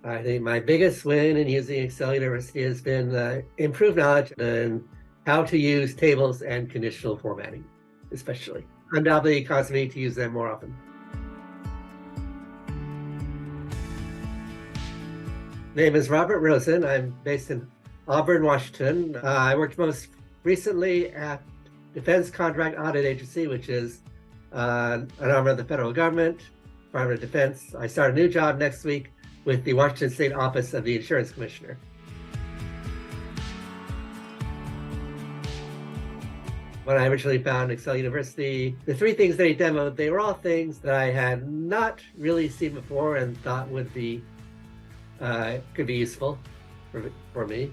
I think my biggest win in using Excel University has been improved knowledge in how to use tables and conditional formatting, especially. Undoubtedly caused me to use them more often. Name is Robert Rosen. I'm based in Auburn, Washington. I worked most recently at Defense Contract Audit Agency, which is an arm of the federal government, Department of Defense. I start a new job next week with the Washington State Office of the Insurance Commissioner. When I originally found Excel University, the three things they demoed, they were all things that I had not really seen before and thought would be could be useful for me.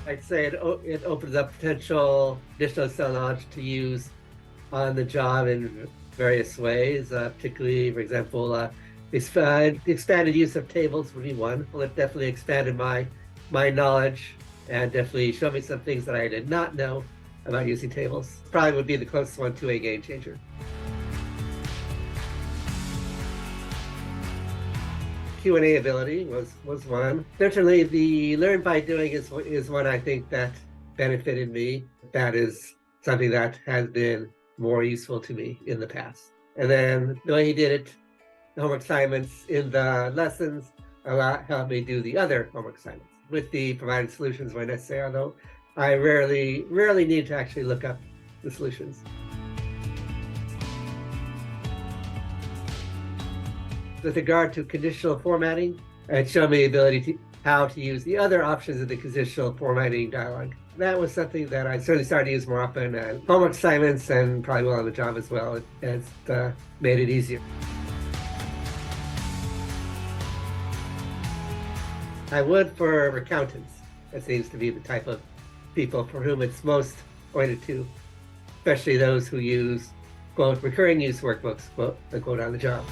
I'd say it opens up potential additional Excel knowledge to use on the job in various ways, particularly, for example, expanded use of tables would be one. Well, it definitely expanded my knowledge and definitely showed me some things that I did not know about using tables. Probably would be the closest one to a game changer. Q&A ability was one. Certainly the learn by doing is one I think that benefited me. That is something that has been more useful to me in the past. And then the way he did it, the homework assignments in the lessons helped me do the other homework assignments with the provided solutions when necessary, although I rarely need to actually look up the solutions. With regard to conditional formatting, it showed me the ability how to use the other options of the conditional formatting dialog. That was something that I certainly started to use more often and homework assignments and probably while on the job as well. It's made it easier. I would for accountants. That seems to be the type of people for whom it's most pointed to, especially those who use, quote, recurring use workbooks, quote, unquote, on the job.